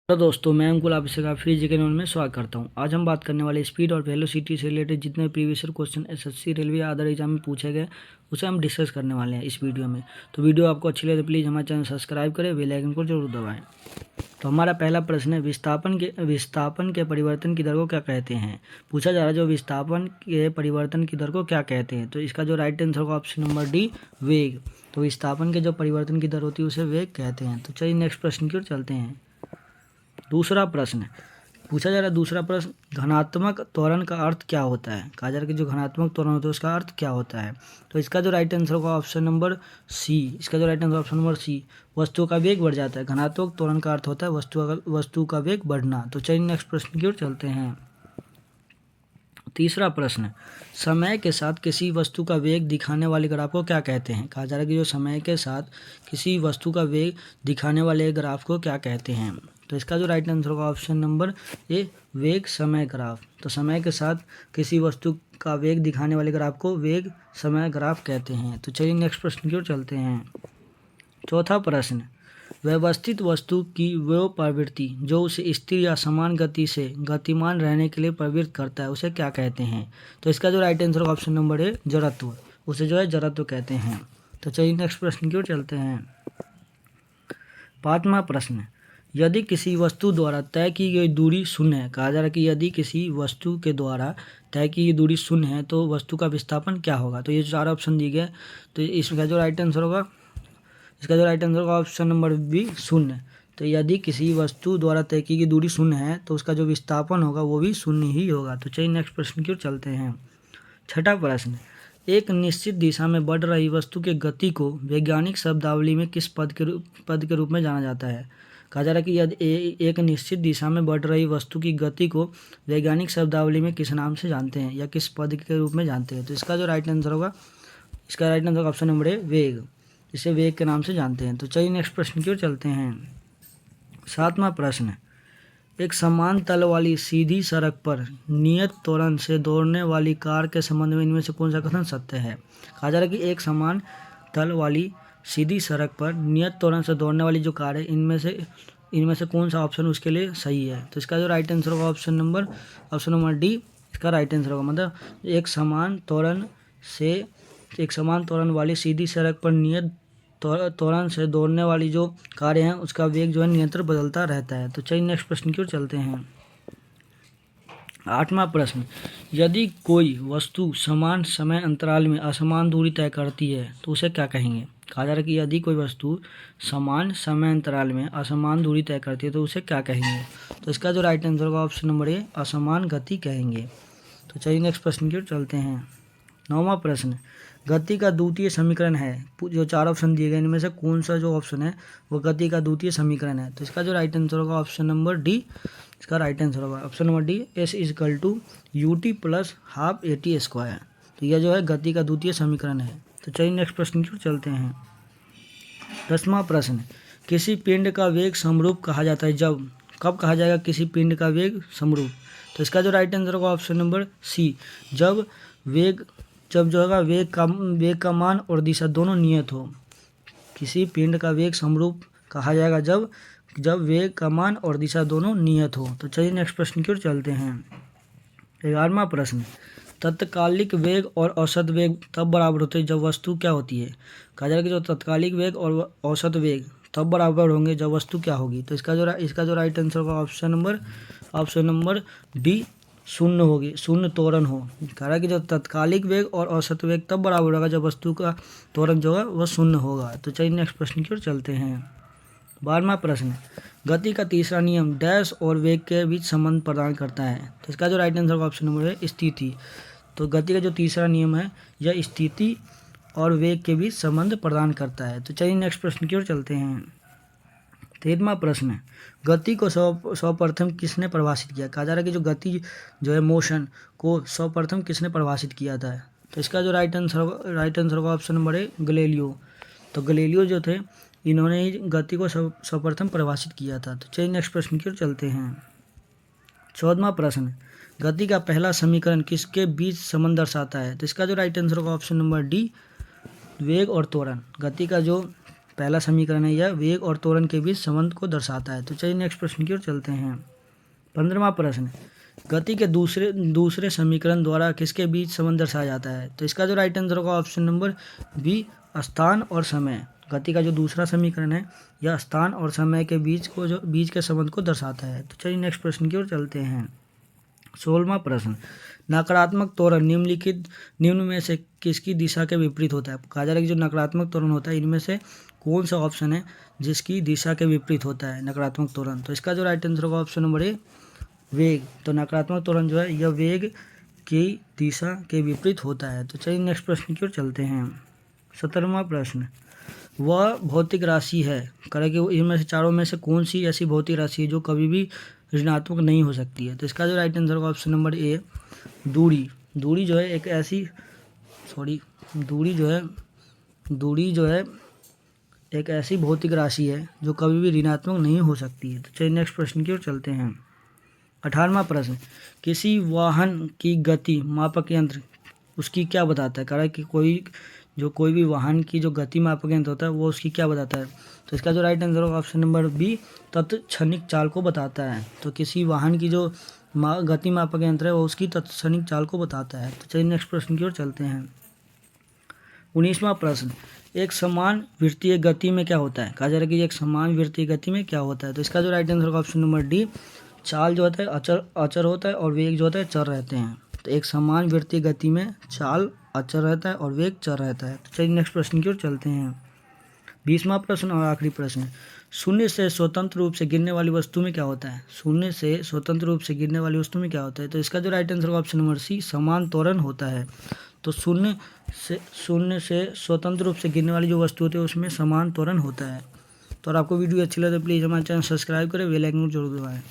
Hello दोस्तों, मैं अंकुल आप इसका फ्री जीके नॉन में स्वागत करता हूं। आज हम बात करने वाले स्पीड और वेलोसिटी से रिलेटेड जितने previous year question SSC railway other exam में पूछे गए उसे हम डिस्कस करने वाले हैं इस वीडियो में। तो वीडियो आपको अच्छी लगे तो प्लीज़ हमारे चैनल सब्सक्राइब करें, बेल आइकन को जरूर दबाएं। तो हमारा पहला प्रश्न है, विस्थापन के परिवर्तन की दर को क्या कहते हैं। पूछा जा रहा है जो विस्थापन के परिवर्तन की दर को क्या कहते हैं। तो इसका जो राइट आंसर होगा ऑप्शन नंबर डी, वेग। तो विस्थापन के जो परिवर्तन की दर होती है उसे वेग कहते हैं। तो चलिए नेक्स्ट प्रश्न की ओर चलते हैं। दूसरा प्रश्न पूछा जा रहा है, दूसरा प्रश्न, धनात्मक त्वरण का अर्थ क्या होता है। कहा जा रहा है कि जो धनात्मक त्वरण होता है उसका अर्थ क्या होता है। तो इसका जो राइट आंसर होगा ऑप्शन नंबर सी। इसका जो right answer option number C, वस्तु का वेग बढ़ जाता है। धनात्मक त्वरण का अर्थ होता है वस्तु का वेग बढ़ना। तो चलिए नेक्स्ट प्रश्न की ओर चलते हैं। तीसरा प्रश्न, समय के साथ किसी वस्तु का वेग दिखाने वाले ग्राफ को क्या कहते हैं। कहा जा रहा है कि जो समय के साथ किसी वस्तु का वेग दिखाने वाले ग्राफ को क्या कहते हैं। तो इसका जो राइट आंसर होगा ऑप्शन नंबर ए, वेग समय ग्राफ। तो समय के साथ किसी वस्तु का वेग दिखाने वाले ग्राफ को वेग समय ग्राफ कहते हैं। तो चलिए नेक्स्ट प्रश्न की ओर चलते हैं। चौथा प्रश्न, व्यवस्थित वस्तु की वो प्रवृत्ति जो उसे स्थिर या समान गति से गतिमान रहने के लिए प्रवृत्त करता है उसे क्या कहते हैं। तो इसका जो राइट आंसर होगा ऑप्शन नंबर ए, जड़त्व। उसे जो है जड़त्व कहते हैं। तो चलिए नेक्स्ट प्रश्न की ओर चलते हैं। पांचवा प्रश्न, यदि किसी वस्तु द्वारा तय की गई दूरी शून्य है। कहा जा रहा है कि यदि किसी वस्तु के द्वारा तय की गई दूरी शून्य है तो वस्तु का विस्थापन क्या होगा। तो ये चार ऑप्शन दिए गए। तो इसका जो राइट आंसर होगा, इसका जो राइट आंसर होगा ऑप्शन नंबर बी, शून्य। तो यदि किसी वस्तु द्वारा तय की गई दूरी शून्य है तो उसका जो विस्थापन होगा वो भी शून्य ही होगा। तो चलिए नेक्स्ट प्रश्न की ओर चलते हैं। छठा प्रश्न, एक निश्चित दिशा में बढ़ रही वस्तु के गति को वैज्ञानिक शब्दावली में किस पद के रूप में जाना जाता है। कहा जा रहा है कि यदि एक निश्चित दिशा में बढ़ रही वस्तु की गति को वैज्ञानिक शब्दावली में किस नाम से जानते हैं या किस पद के रूप में जानते हैं। तो इसका जो राइट आंसर होगा, इसका right answer option number A, वेग। इसे वेग के नाम से जानते हैं। तो चलिए नेक्स्ट प्रश्न की ओर चलते हैं। सातवां प्रश्न, एक समान तल वाली सीधी सड़क पर नियत त्वरण से दौड़ने वाली कार के संबंध में इनमें से कौन सा कथन सत्य है। कहा जा रहा है कि एक समान तल वाली सीधी सड़क पर नियत त्वरण से दौड़ने वाली जो कार है इनमें से कौन सा ऑप्शन उसके लिए सही है। तो इसका जो राइट आंसर होगा ऑप्शन नंबर डी, इसका राइट आंसर होगा। मतलब एक समान त्वरण वाली सीधी सड़क पर नियत त्वरण से दौड़ने वाली जो कारें हैं उसका वेग जो है निरंतर बदलता रहता है। तो चलिए नेक्स्ट प्रश्न की ओर चलते हैं। आठवां प्रश्न, यदि कोई वस्तु समान समय अंतराल में असमान दूरी तय करती है तो उसे क्या कहेंगे। कहा जा रहा है कि यदि कोई वस्तु समान समय अंतराल में असमान दूरी तय करती है तो उसे क्या कहेंगे। तो इसका जो राइट आंसर होगा ऑप्शन नंबर ए, असमान गति कहेंगे। तो चलिए नेक्स्ट प्रश्न की ओर चलते हैं। नौवां प्रश्न, गति का द्वितीय समीकरण है। जो चार ऑप्शन दिए गए इनमें से कौन सा जो ऑप्शन है वो गति का द्वितीय समीकरण है। तो इसका जो राइट आंसर होगा ऑप्शन नंबर डी, इसका राइट आंसर होगा option number D, S=UT + ½ AT²। तो यह जो है गति का द्वितीय समीकरण है। तो चलिए नेक्स्ट प्रश्न की ओर चलते हैं। 10वां प्रश्न, किसी पिंड का वेग समरूप कहा जाता है जब। कब कहा जाएगा किसी पिंड का वेग समरूप। तो इसका जो राइट आंसर होगा ऑप्शन नंबर सी, जब जो होगा वेग का मान और दिशा दोनों नियत हो। किसी पिंड का वेग समरूप कहा जाएगा जब वेग का मान और दिशा दोनों नियत हो। तो चलिए नेक्स्ट प्रश्न की ओर चलते हैं। 11वां प्रश्न, तत्कालिक वेग और औसत वेग तब बराबर होते हैं जब वस्तु क्या होती है। कहा जाएगा कि जो तत्कालिक वेग और औसत वेग तब बराबर होंगे जब वस्तु क्या होगी। तो इसका जो राइट आंसर होगा ऑप्शन नंबर डी, शून्य होगी, शून्य त्वरण हो। कह रहा है कि जो तत्कालिक वेग और औसत वेग तब बराबर होगा जब वस्तु का त्वरण जो है वह शून्य होगा। तो चलिए नेक्स्ट प्रश्न की ओर चलते हैं। 12वां प्रश्न, गति का तीसरा नियम डैश और वेग के बीच संबंध प्रदान करता है। तो इसका जो राइट आंसर होगा ऑप्शन नंबर है, स्थिति। तो गति का जो तीसरा नियम है यह स्थिति और वेग के बीच संबंध प्रदान करता है। तो चलिए नेक्स्ट प्रश्न की ओर चलते हैं। 13वां प्रश्न, गति को सर्वप्रथम किसने परिभाषित किया। कहा जा रहा है कि जो गति जो है मोशन को सर्वप्रथम किसने परिभाषित किया था। तो इसका जो राइट आंसर होगा ऑप्शन नंबर ए, गैलीलियो। तो गैलीलियो जो थे इन्होंने ही गति को सर्वप्रथम परिभाषित किया था। तो चलिए नेक्स्ट प्रश्न की ओर चलते हैं। 14वां प्रश्न, गति का पहला समीकरण किसके बीच संबंध दर्शाता है। तो इसका जो राइट आंसर होगा ऑप्शन नंबर डी, वेग और त्वरण। गति का जो पहला समीकरण है यह वेग और त्वरण के बीच संबंध को दर्शाता है। तो चलिए नेक्स्ट प्रश्न की ओर चलते हैं। 15वां प्रश्न, गति के दूसरे समीकरण द्वारा किसके बीच संबंध दर्शाया जाता है? तो इसका जो राइट आंसर होगा ऑप्शन नंबर बी, स्थान और समय। गति का जो दूसरा समीकरण है यह स्थान और समय के बीच के संबंध को दर्शाता है। तो चलिए नेक्स्ट प्रश्न की ओर चलते हैं। 16वां प्रश्न, नकारात्मक त्वरण निम्न में से किसकी दिशा के विपरीत होता है? कहा जा रहा है कि जो नकारात्मक त्वरण होता है इनमें से कौन सा ऑप्शन है जिसकी दिशा के विपरीत होता है नकारात्मक त्वरण? तो इसका जो राइट आंसर होगा ऑप्शन नंबर ए, वेग। तो नकारात्मक त्वरण जो है यह वेग की दिशा के विपरीत होता है। तो चलिए नेक्स्ट प्रश्न की ओर चलते हैं। 17वां प्रश्न, वह भौतिक राशि है, करें कि इनमें से चारों में से कौन सी ऐसी भौतिक राशि है जो कभी भी ऋणात्मक नहीं हो सकती है? तो इसका जो राइट आंसर होगा ऑप्शन नंबर ए, दूरी। दूरी जो है एक ऐसी भौतिक राशि है जो कभी भी ऋणात्मक नहीं हो सकती है। तो चलिए नेक्स्ट प्रश्न की ओर चलते हैं। 18वां प्रश्न, किसी वाहन की गति मापक यंत्र उसकी क्या बताता है? कह रहा है कि कोई भी वाहन की जो गति मापक यंत्र होता है वो उसकी क्या बताता है? तो इसका जो राइट आंसर होगा ऑप्शन नंबर बी, तत्क्षणिक चाल को बताता है। तो किसी वाहन की जो गति मापक यंत्र है वो उसकी तत्क्षणिक चाल को बताता है। तो चलिए नेक्स्ट प्रश्न की ओर चलते हैं। 19वां प्रश्न, एक समान वृत्तीय गति में क्या होता है? कहा जा रहा है कि एक समान वृत्तीय गति में क्या होता है? तो इसका जो राइट आंसर होगा ऑप्शन नंबर डी, चाल जो होता है अचर होता है और वेग जो होता है चर रहते हैं। तो एक समान वृत्तीय गति में चाल अचर रहता है और वेग चर रहता है। तो चलिए नेक्स्ट प्रश्न की ओर चलते हैं। 20वां प्रश्न और आखिरी प्रश्न, शून्य से स्वतंत्र रूप से गिरने वाली वस्तु में क्या होता है? शून्य से स्वतंत्र रूप से गिरने वाली वस्तु में क्या होता है? तो इसका जो राइट आंसर होगा ऑप्शन नंबर सी, समान त्वरण होता है। तो शून्य से स्वतंत्र रूप से गिरने वाली जो वस्तु होती है उसमें समान त्वरण होता है। तो अगर आपको वीडियो अच्छी लगे तो प्लीज़ हमारे चैनल सब्सक्राइब करें, बेल आइकन को जरूर दबाएं।